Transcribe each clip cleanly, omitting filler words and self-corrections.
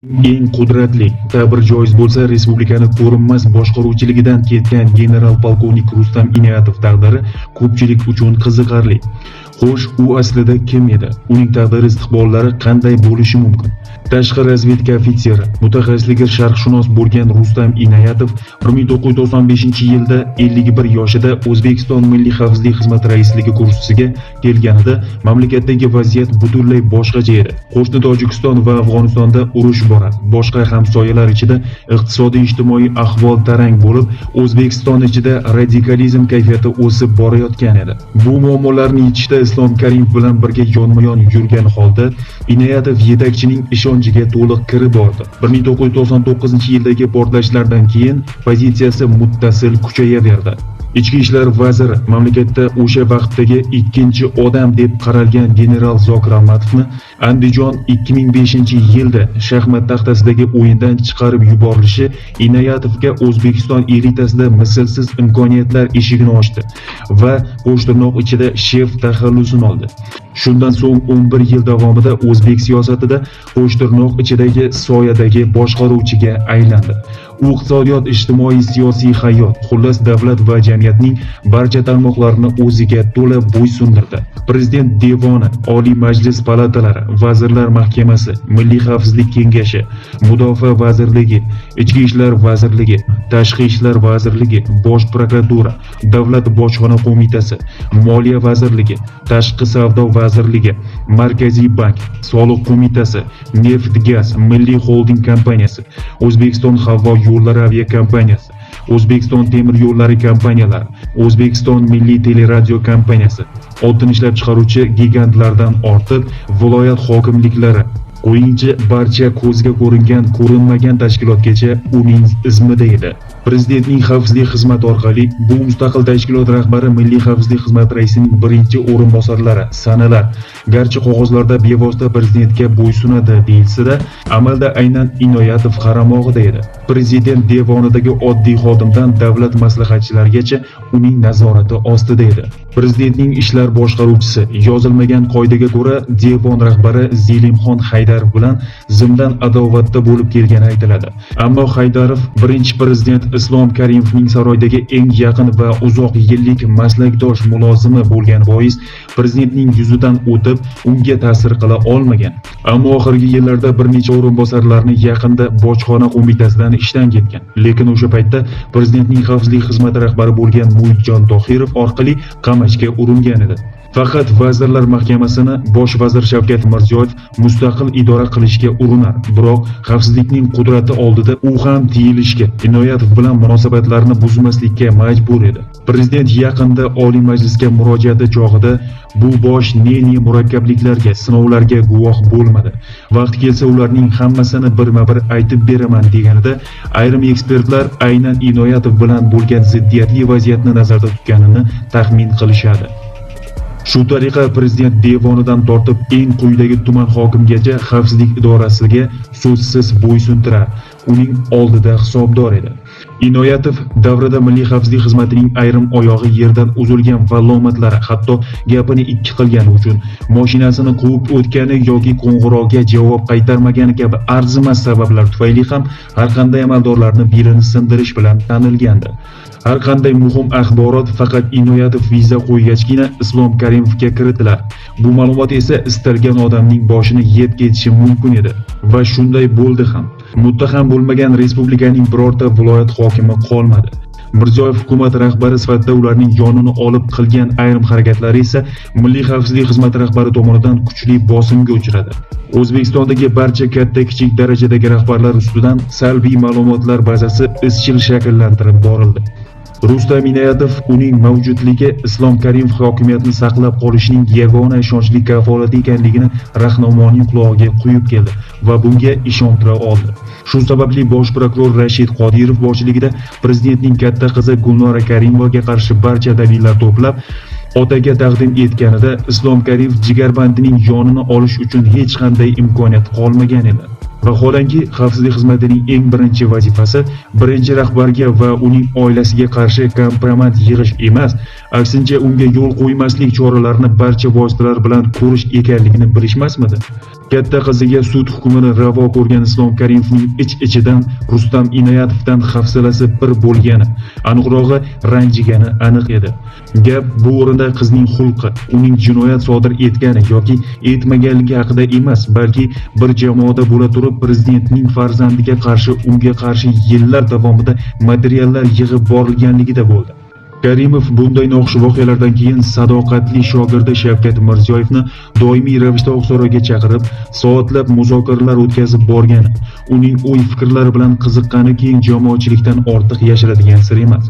Eng qudratli, ta'bir joiz bo'lsa, respublikani ko'rinmas boshqaruvchiligidan ketgan general-polkovnik Rustam Inoyatov taqdiri ko'pchilik uchun qiziqarli. Xo'sh, u aslida kim edi? Uning taqdiri istiqbollari qanday bo'lishi mumkin? Tashqi razvedka ofitseri, mutaxassisligi sharqshunos bo'lgan Rustam Inoyatov 1995-yilda 51 yoshida O'zbekiston Milliy xavfsizlik xizmati raisligi kursiga kelganida mamlakatdagi vaziyat butunlay boshqacha edi. Qo'shni Tojikiston va Afg'onistonda urush boradi. Boshqa hamsoyalar ichida iqtisodiy-ijtimoiy ahvol tarang bo'lib, O'zbekiston ichida radikalizm kayfiyati o'sib borayotgan edi. Bu muammolarni yechishda Islom Karimov bilan birga yonma-yon yurgan holda Inoyatov yetakchining ishonchiga to'liq kirib bordi. 1999-yildagi portlashlardan keyin pozitsiyasi muttasil kuchayaverdi. Ichki ishlar vaziri mamlakatda o'sha vaqtdagi ikkinchi odam deb qaralgan general Zokir Ahmadovni Andijon 2005-yilda shaxmat taxtasidagi o'yindan chiqarib yuborilishi Inoyatovga O'zbekiston elitasida mislsiz imkoniyatlar eshigini ochdi va qo'shtirnoq ichida shef taxallusini oldi. Shundan so'ng 11 yil davomida o'zbek siyosatida qo'shtirnoq ichidagi soyadagi boshqaruvchiga aylandi. U iqtisodiyot, ijtimoiy, siyosiy hayot, xullas davlat va jamiyatning barcha tarmoqlarini o'ziga to'la bo'ysundirdi. Prezident devoni, Oliy Majlis palatalari, Vazirlar Mahkamasi, Milliy xavfsizlik kengashi, Mudofaa vazirligi, Ichki ishlar vazirligi, Tashqi ishlar vazirligi, Bosh prokuratura, Davlat bojxona qo'mitasi, Moliya vazirligi, Tashqi savdo vazirligi, Markaziy bank, Soliq qo'mitasi, Neft-gaz, Milliy xolding kompaniyasi, O'zbekiston havo yo'llari aviakompaniyasi, O'zbekiston temir yo'llari kompaniyalari, O'zbekiston milliy teleradio kompaniyasi, oltin ishlab chiqaruvchi gigantlardan ortib viloyat hokimliklari, qo'yingchi barcha ko'zga ko'ringan, ko'rinmagan tashkilotgacha uning izmida edi. Prezidentning xavfsizlik xizmati orqali bu mustaqil tashkilot rahbari Milliy xavfsizlik xizmati raisining birinchi o'rinbosarlari sanalar. Garchi qog'ozlarda bevosita prezidentga bo'ysunadi deyilsa-da, amalda aynan Inoyatov qaramog'ida edi. Prezident devonidagi oddiy xodimdan davlat maslahatchilarigacha uning nazorati ostida edi. Prezidentning ishlar boshqaruvchisi, yozilmagan qoidaga ko'ra devon rahbari Zelimxon Haydarov bilan zimdan adovatda bo'lib kelgani aytiladi. Ammo Haydarov birinchi prezident Islom Karimovning saroydagi eng yaqin va uzoq yillik maslakdosh mulozimi bo'lgan bois prezidentning yuzidan o'tib, unga ta'sir qila olmagan. Ammo oxirgi yillarda bir necha o'rinbosarlarni yaqinda bojxona qo'mitasidan ishdan ketgan. Lekin o'sha paytda prezidentning xavfsizlik xizmati rahbari bo'lgan Muhitjon Tohirov orqali qamashga uringan edi. Faqat Vazirlar Mahkamasini bosh vazir Shavkat Mirziyoyev mustaqil idora qilishga urinar, biroq xavfsizlikning qudrati oldida u ham tiyilishga, Inoyatov bilan munosabatlarni buzmaslikka majbur edi. Prezident yaqinda Oliy Majlisga murojaati chog'ida bu bosh ne murakkabliklarga, sinovlarga guvoh bo'lmadi. Vaqt kelsa ularning hammasini birma-bir aytib beraman deganida, ayrim ekspertlar aynan Inoyatov bilan bo'lgan ziddiyatli vaziyatni nazarda tutganini taxmin qilishadi. Shu tariqa prezident devonidan tortib eng quyidagi tuman hokimigacha xavfsizlik idorasiga so'zsiz bo'ysuntirar, uning oldida hisobdor edi. Inoyatov davrida Milliy xavfsizlik xizmatining ayrim oyog'i yerdan uzilgan vallomatlari, hatto gapini ikki qilgani uchun, mashinasini quvib o'tgani yoki qo'ng'iroqqa javob qaytarmagani kabi arzimas sabablar tufayli ham har qanday amaldorlarni belini sindirish bilan tanilgandi. Har qanday muhim axborot faqat Inoyatov viza qo'ygachgina Islom Karimovga kiritilar. Bu ma'lumot esa istalgan odamning boshini yeb ketishi mumkin edi va shunday bo'ldi ham. Muttaham bo'lmagan respublikaning birorta viloyat hokimi qolmadi. Mirziyoyev hukumat rahbari sifatida ularning yonini olib qilgan ayrim harakatlari esa Milliy xavfsizlik xizmati rahbari tomonidan kuchli bosimga uchradi. O'zbekistondagi barcha katta-kichik darajadagi rahbarlar ustidan salbiy ma'lumotlar bazasi izchil shakllantirib borildi. Rustam Inoyatov uning mavjudligi Islom Karimov hokimiyatni saqlab qolishining yagona ishonchli kafolati ekanligini rahnamoning qulog'iga quyib keldi va bunga ishontira oldi. Shu sababli bosh prokuror Rashid Qodirov boshchiligida prezidentning katta qizi Gulnora Karimovaga qarshi barcha dalillar to'plab otaga taqdim etganida Islom Karimov jigarbandining yonini olish uchun hech qanday imkoniyat qolmagan edi. Vaholanki, xavfsizlik xizmatining eng birinchi vazifasi birinchi rahbarga va uning oilasiga qarshi kompromat yig'ish emas, aksincha unga yo'l qo'ymaslik choralarini barcha vositalar bilan ko'rish ekanligini bilishmasmidi? Katta qiziga sud hukmini ravo ko'rgan Islom Karimovning ich-ichidan Rustam Inoyatovdan hafsalasi pir bo'lgani, aniqrog'i ranjigani aniq edi. Gap bu o'rinda qizning xulqi, uning jinoyat sodir etgani yoki etmaganligi haqida emas, balki bir jamoada bo'la turib prezidentning farzandiga qarshi unga qarshi yillar davomida materiallar yig'ib borilganligida bo'ldi. Karimov bunday noxush voqealardan keyin sadoqatli shogirdi Shavkat Mirziyoyevni doimiy ravishda Oqsaroyga chaqirib, soatlab muzokaralar o'tkazib borgani, uning o'y-fikrlari bilan qiziqqani keyin jamoatchilikdan ortiq yashiradigan sir emas.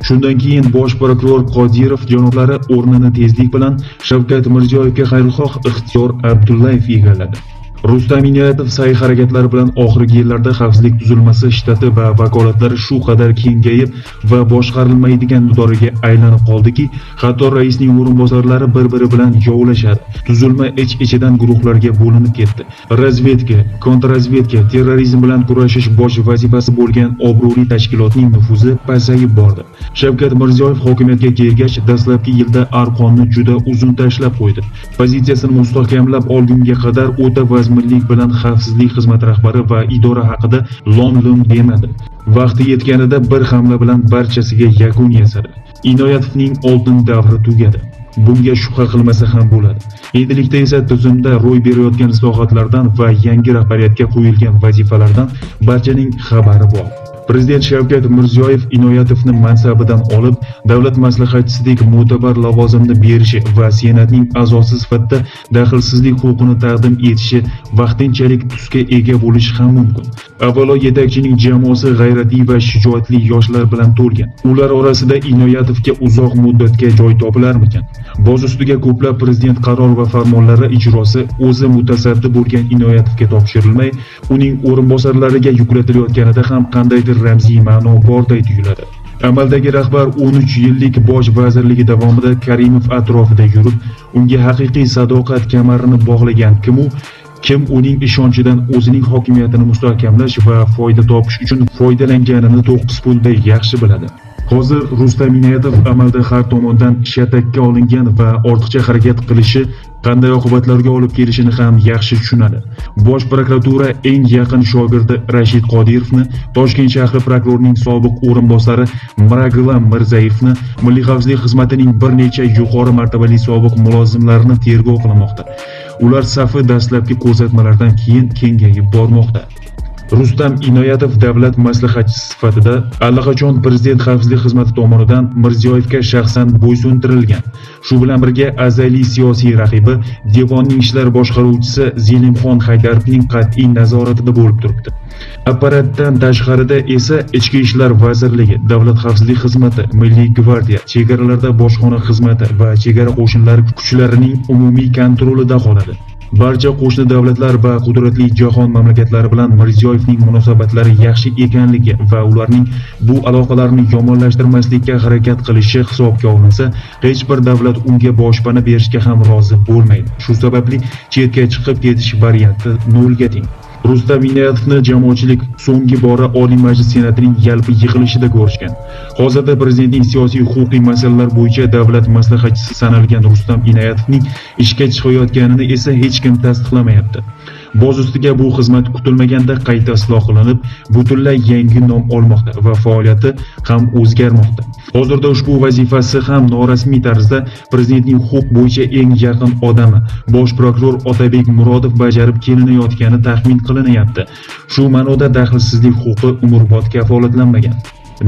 Shundan keyin bosh prokuror Qodirov janoblari o'rnini tezlik bilan Shavkat Mirziyoyevga xayrixoh Ixtiyor Abdullayev egalladi. Rustam Inoyatov sa'y-harakatlari bilan oxirgi yillarda xavfsizlik tuzilmasi shtati va vakolatlari shu qadar kengayib va boshqarilmaydigan idoraga aylanib qoldiki, hatto raisning o'rinbosarlari bir-biri bilan yovlashadi. Tuzilma ich-ichidan guruhlarga bo'linib ketdi. Razvedka, kontrrazvedka, terrorizm bilan kurashish bosh vazifasi bo'lgan obro'li tashkilotning nufuzi pasayib bordi. Shavkat Mirziyoyev hokimiyatga kelgach, dastlabki yilda arqonni juda uzun tashlab qo'ydi. Pozitsiyasini mustahkamlab olgunga qadar o'ta vazminlik bilan xavfsizlik xizmati rahbari va idora haqida lom-lum demadi. Vaqti yetganida bir hamla bilan barchasiga yakun yasadi. Inoyatovning oltin davri tugadi. Bunga shubha qilmasa ham bo'ladi. Endilikda esa tuzumda ro'y berayotgan islohotlardan va yangi rahbariyatga qo'yilgan vazifalardan barchaning xabari bor. Prezident Shavkat Mirziyoyev Inoyatovni mansabidan olib, davlat maslahatchisidek mo'tabar lavozimni berishi va senatning a'zosi sifatida daxlsizlik huquqini taqdim etishi vaqtinchalik tusga ega bo'lishi ham mumkin. Avvalo, yetakchining jamoasi g'ayratli va shijoatli yoshlar bilan to'lgan. Ular orasida Inoyatovga uzoq muddatga joy topilarmikan? Boz ustiga ko'plab prezident qaror va farmonlari ijrosi o'zi mutasaddi bo'lgan Inoyatovga topshirilmay, uning o'rinbosarlariga yuklatilayotganida ham qandaydir ramziy ma'no borday tuyuladi. Amaldagi rahbar 13 yillik bosh vazirligi davomida Karimov atrofida yurib, unga haqiqiy sadoqat kamarini bog'lagan kim uning ishonchidan o'zining hokimiyatini mustahkamlash va foyda topish uchun foydalanganini 9 pulday yaxshi biladi. Hozir Rustam Inoyatov amalda har tomondan shatakka olingan va ortiqcha harakat qilishi qanday oqibatlarga olib kelishini ham yaxshi tushunadi. Bosh prokuratura eng yaqin shogirdi Rashid Qodirovni, Toshkent shahri prokurorining sobiq o'rinbosari Mirag'lam Mirzayevni, Milliy xavfsizlik xizmatining bir necha yuqori martabali sobiq mulozimlarini tergov qilmoqda. Ular safi dastlabki ko'rsatmalardan keyin kengayib bormoqda. Rustam Inoyatov davlat maslahatchisi sifatida allaqachon prezident xavfsizlik xizmati tomonidan Mirziyoyevga shaxsan bo'ysuntirilgan. Shu bilan birga azaliy siyosiy raqibi Devonning ishlar boshqaruvchisi Zelimxon Haydarovning qat'iy nazoratida bo'lib turibdi. Apparatdan tashqarida esa Ichki ishlar vazirligi, Davlat xavfsizlik xizmati, Milliy gvardiya, chegaralarda bojxona xizmati va chegara qo'shinlari kuchlarining umumiy kontrolida qoladi. Barcha qo'shni davlatlar va qudratli jahon mamlakatlari bilan Mirziyoyevning munosabatlari yaxshi ekanligi va ularning bu aloqalarni yomonlashtirmaslikka harakat qilishi hisobga olinsa, hech bir davlat unga boshpana berishga ham rozi bo'lmaydi. Shu sababli chetga chiqib ketish varianti nolga teng. Rustam Inoyatovni jamoatchilik so'nggi bora Oliy Majlis Senatining yalpi yig'ilishida ko'rishgan. Hozirda prezidentning siyosiy huquqiy masalalar bo'yicha davlat maslahatchisi sanalgan Rustam Inoyatovning ishga chiqayotganini esa hech kim tasdiqlamayapti. Boz ustiga bu xizmat kutilmaganda qayta isloh qilinib, butunlay yangi nom olmoqda va faoliyati ham o'zgarmoqda. Hozirda ushbu vazifasi ham norasmiy tarzda prezidentning huquq bo'yicha eng yaqin odami, bosh prokuror Otabek Murodov bajarib kelinayotgani taxmin qilinyapti. Shu ma'noda daxlsizlik huquqi umrbod kafolatlanmagan.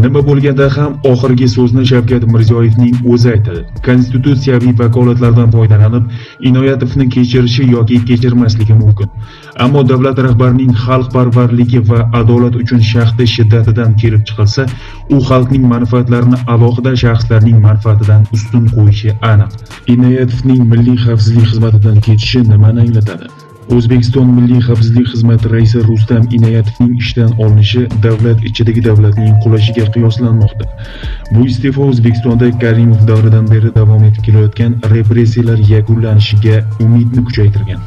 Nima bo'lganda ham oxirgi so'zni Shavkat Mirziyoyevning o'zi aytadi. Konstitutsiyaviy vakolatlardan foydalanib, Inoyatovni kechirishi yoki kechirmasligi mumkin. Ammo davlat rahbarining xalqparvarligi va adolat uchun shahdi shiddatidan kelib chiqilsa, u xalqning manfaatlarini alohida shaxslarning manfaatidan ustun qo'yishi aniq. Inoyatovning Milliy xavfsizlik xizmatidan ketishi nimani anglatadi? O'zbekiston Milliy xavfsizlik xizmati raisi Rustam Inoyatovning ishdan olinishi davlat ichidagi davlatning qulashiga qiyoslanmoqda. Bu iste'fo O'zbekistonda Karimov davridan beri davom etib kelayotgan repressiyalar yakunlanishiga umidni kuchaytirgan.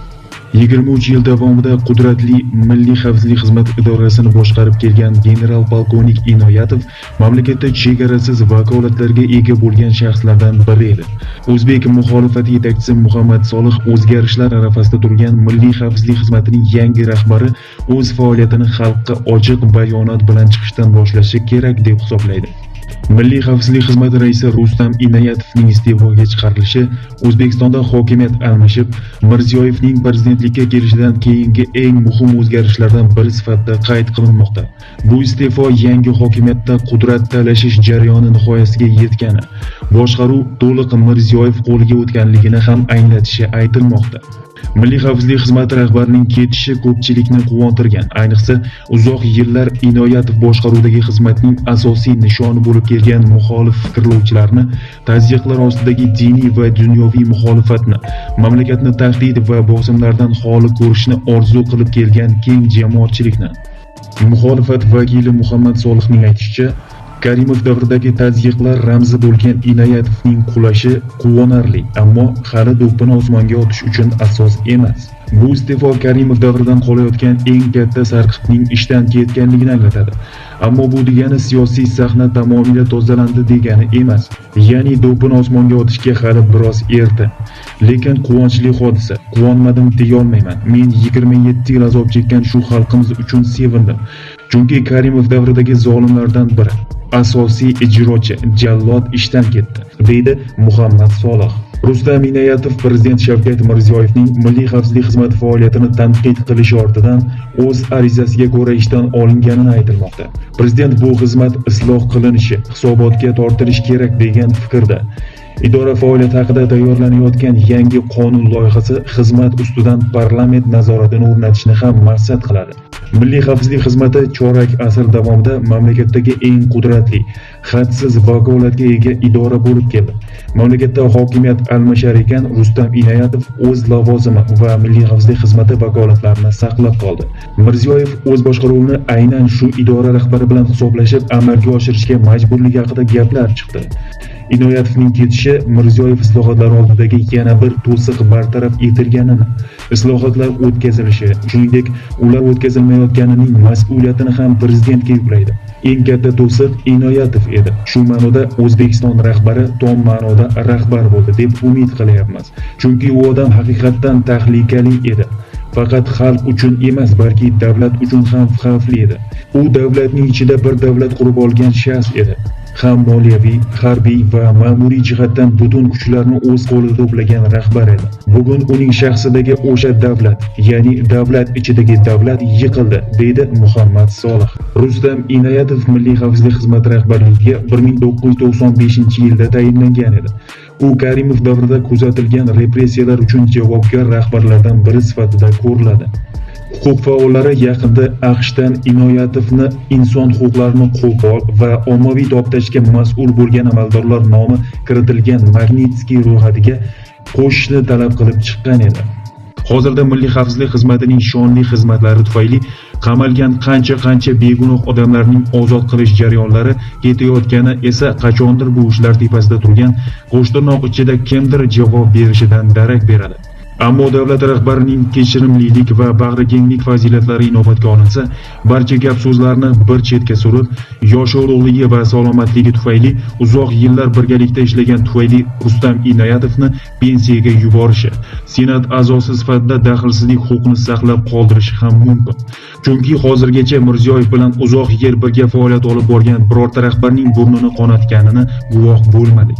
23 yil davomida qudratli Milliy xavfsizlik xizmati idorasini boshqarib kelgan general-polkovnik Inoyatov mamlakatda chegarasiz vakolatlarga ega bo'lgan shaxslardan biri edi. O'zbek muxolifati yetakchisi Muhammad Solih o'zgarishlar arafasida turgan Milliy xavfsizlik xizmatining yangi rahbari o'z faoliyatini xalqqa ochiq bayonot bilan chiqishdan boshlashi kerak deb hisoblaydi. Milliy xavfsizlik xizmati raisi Rustam Inoyatovning iste'foga chiqarilishi O'zbekistonda hokimiyat almashib, Mirziyoyevning prezidentlikka kelishidan keyingi eng muhim o'zgarishlardan biri sifatida qayd qilinmoqda. Bu iste'fo yangi hokimiyatda qudrat talashish jarayoni nihoyasiga yetgani, boshqaruv to'liq Mirziyoyev qo'liga o'tganligini ham anglatishi aytilmoqda. Milliy xavfsizlik xizmati rahbarining ketishi ko'pchilikni quvontirgan, ayniqsa uzoq yillar Inoyatov boshqaruvidagi xizmatning asosiy nishoni bo'lib kelgan muxolif fikrlovchilarni, tazyiqlar ostidagi diniy va dunyoviy muxolifatni, mamlakatni tahdid va bosimlardan xoli ko'rishni orzu qilib kelgan keng jamoatchilikni. Muxolifat vakili Muhammad Solihning aytishicha, Karimov davridagi tazyiqlar ramzi bo'lgan Inoyatovning qulashi quvonarli, ammo hali do'ppini osmonga otish uchun asos emas. Bu iste'fo Karimov davridan qolayotgan eng katta sarqitning ishdan ketganligini anglatadi. Ammo bu degani siyosiy sahna tamomila tozalandi degani emas. Ya'ni do'ppini osmonga otishga hali biroz erta. Lekin quvonchli hodisa. Quvonmadim deya olmayman. Men 27 yil azob chekkan shu xalqimiz uchun sevindim. Chunki Karimov davridagi zolimlardan biri, asosiy ijrochi, jallod ishdan ketdi, deydi Muhammad Solih. Rustam Inoyatov prezident Shavkat Mirziyoyevning Milliy xavfsizlik xizmati faoliyatini tanqid qilishi ortidan o'z arizasiga ko'ra ishdan olinganini aytilmoqda. Prezident bu xizmat isloh qilinishi, hisobotga tortilishi kerak degan fikrda. Idora faoliyati haqida tayyorlanayotgan yangi qonun loyihasi xizmat ustidan parlament nazoratini o'rnatishni ham maqsad qiladi. Milliy xavfsizlik xizmati chorak asr davomida mamlakatdagi eng qudratli, hadsiz vakolatga ega idora bo'lib keldi. Mamlakatda hokimiyat almashar ekan, Rustam Inoyatov o'z lavozimi va Milliy xavfsizlik xizmati vakolatlarini saqlab qoldi. Mirziyoyev o'z boshqaruvini aynan shu idora rahbari bilan hisoblashib, amalga oshirishga majburligi haqida gaplar chiqdi. Inoyatovning ketishi Mirziyoyev islohotlar oldidagi yana bir to'siq bartaraf etilganini, islohotlar o'tkazilishi, shuningdek, ular o'tkazilmayotganining mas'uliyatini ham prezidentga yuklaydi. Eng katta to'siq Inoyatov edi. Shu ma'noda O'zbekiston rahbari tom ma'noda rahbar bo'ldi deb umid qilyapmiz. Chunki u odam haqiqatdan tahlikali edi. Faqat xalq uchun emas, balki davlat uchun ham xavfli edi. U davlatning ichida bir davlat qurib olgan shaxs edi. Ham moliyaviy, harbiy va ma'muriy jihatdan butun kuchlarni o'z qo'lida to'plagan rahbar edi. Bugun uning shaxsidagi o'sha davlat, ya'ni davlat ichidagi davlat yiqildi, deydi Muhammad Solih. Rustam Inoyatov Milliy xavfsizlik xizmati rahbarligiga 1995-yilda tayinlangan edi. U Karimov davrida kuzatilgan repressiyalar uchun javobgar rahbarlardan biri sifatida ko'riladi. Huquq faollari yaqinda AQShdan Inoyatovni inson huquqlarini qo'pol va ommaviy toptashga mas'ul bo'lgan amaldorlar nomi kiritilgan Magnitskiy ro'yxatiga qo'shishni talab qilib chiqqan edi. Hozirda Milliy xavfsizlik xizmatining shonli xizmatlari tufayli qamalgan qancha begunoh odamlarning ozod qilish jarayonlari ketayotgani esa qachondir bu ishlar tepasida turgan qo'shtirnoq ichida kimdir javob berishidan darak beradi. Ammo davlat rahbarining kechirimlilik va bag'rikenglik fazilatlari inobatga olinsa, barcha gap so'zlarni bir chetga surib, yosh ulug'ligi va salomatligi tufayli uzoq yillar birgalikda ishlagan tufayli Rustam Inoyatovni pensiyaga yuborishi, Senat a'zosi sifatida daxlsizlik huquqini saqlab qoldirishi ham mumkin. Chunki hozirgacha Mirziyoyev bilan uzoq yil birga faoliyat olib borgan birorta rahbarning burnini qonatganini guvoh bo'lmadik.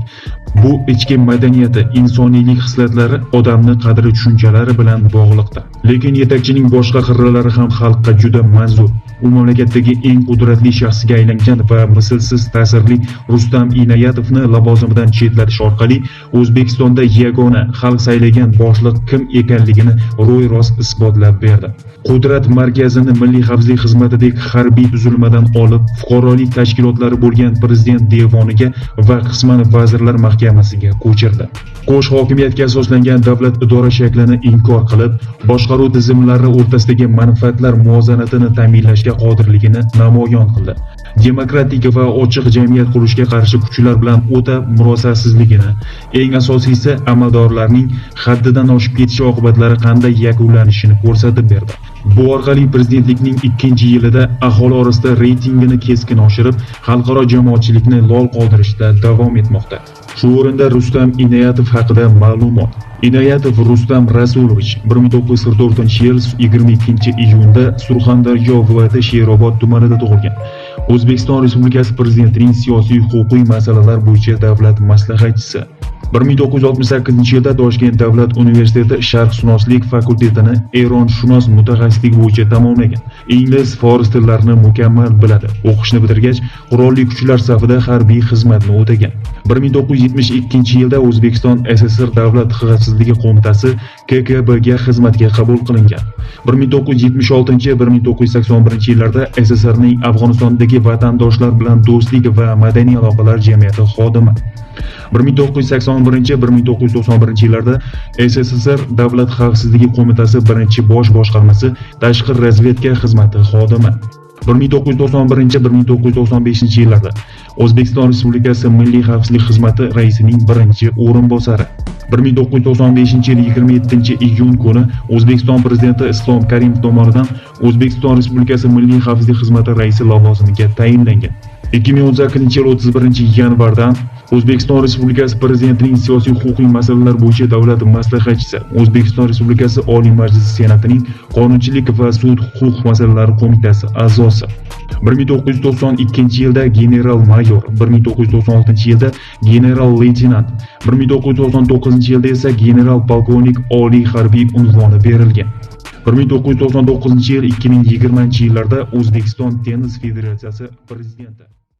Bu ichki madaniyati, insoniylik hislatlari, odamni qadri tushunchalari bilan bog'liqdir. Lekin yetakchining boshqa qirralari ham xalqqa juda manzur. U mamlakatdagi eng qudratli shaxsga aylangan va mislsiz ta'sirli Rustam Inoyatovni lavozimidan chetlatish orqali O'zbekistonda yagona xalq saylagan boshliq kim ekanligini ro'y-rost isbotlab berdi. Qudrat markazini Milliy xavfsizlik xizmatidek harbiy tuzilmadan olib, fuqarolik tashkilotlari bo'lgan prezident devoniga va qisman vazirlar mahkamasiga ko'chirdi. Qo'sh hokimiyatga asoslangan davlat idora shaklini inkor qilib, boshqaruv boshqaruv tizimlari o'rtasidagi manfaatlar muvozanatini ta'minlashga qodirligini namoyon qildi. Demokratik va ochiq jamiyat qurishga qarshi kuchlar bilan o'ta murosasizligini, eng asosiysi amaldorlarning haddidan oshib ketishi oqibatlari qanday yakunlanishini ko'rsatib berdi. Bu orqali prezidentlikning 2-yilida aholi orasida reytingini keskin oshirib, xalqaro jamoatchilikni lol qoldirishda davom etmoqda. Shu o'rinda Rustam Inoyatov haqida ma'lumot. Inoyatov Rustam Rasulovich 1944-yil 22-iyunda Surxondaryo viloyati Sherobod tumanida tug'ilgan. O'zbekiston Respublikasi Prezidentining siyosiy huquqiy masalalar bo'yicha davlat maslahatchisi. 1968-yilda Toshkent davlat universiteti sharqshunoslik fakultetini Eronshunos mutaxassislik bo'yicha tamomlagan. Ingliz, fors tillarini mukammal biladi. O'qishni bitirgach, qurolli kuchlar safida harbiy xizmatni o'tagan. 1972-yilda O'zbekiston SSR Davlat xavfsizligi qo'mitasi KGBga xizmatga qabul qilingan. 1976-1981-yillarda SSRning Afg'onistondagi vatandoshlar bilan do'stlik va madaniy aloqalar jamiyati xodimi. 1981-1991-yillarda SSSR Davlat xavfsizligi qo'mitasi birinchi bosh boshqarmasi tashqi razvedka xizmati xodimi. 1991-1995-yillarda O'zbekiston Respublikasi Milliy xavfsizlik xizmati raisining birinchi o'rinbosari. 1995-yil 27-iyun kuni O'zbekiston prezidenti Islom Karimov tomonidan O'zbekiston Respublikasi Milliy xavfsizlik xizmati raisi lavozimiga tayinlangan. 2018-yil 31-yanvardan O'zbekiston Respublikasi Prezidentining siyosiy huquqiy masalalar bo'yicha davlat maslahatchisi, O'zbekiston Respublikasi Oliy Majlisi Senatining Qonunchilik va sud huquq masalalari qo'mitasi a'zosi. 1992-yilda general-mayor, 1996-yilda general-leytenant, 1999-yilda esa general-polkovnik oliy harbiy unvoni berilgan. 1999-yil 2020-yillarda O'zbekiston Tennis Federatsiyasi prezidenti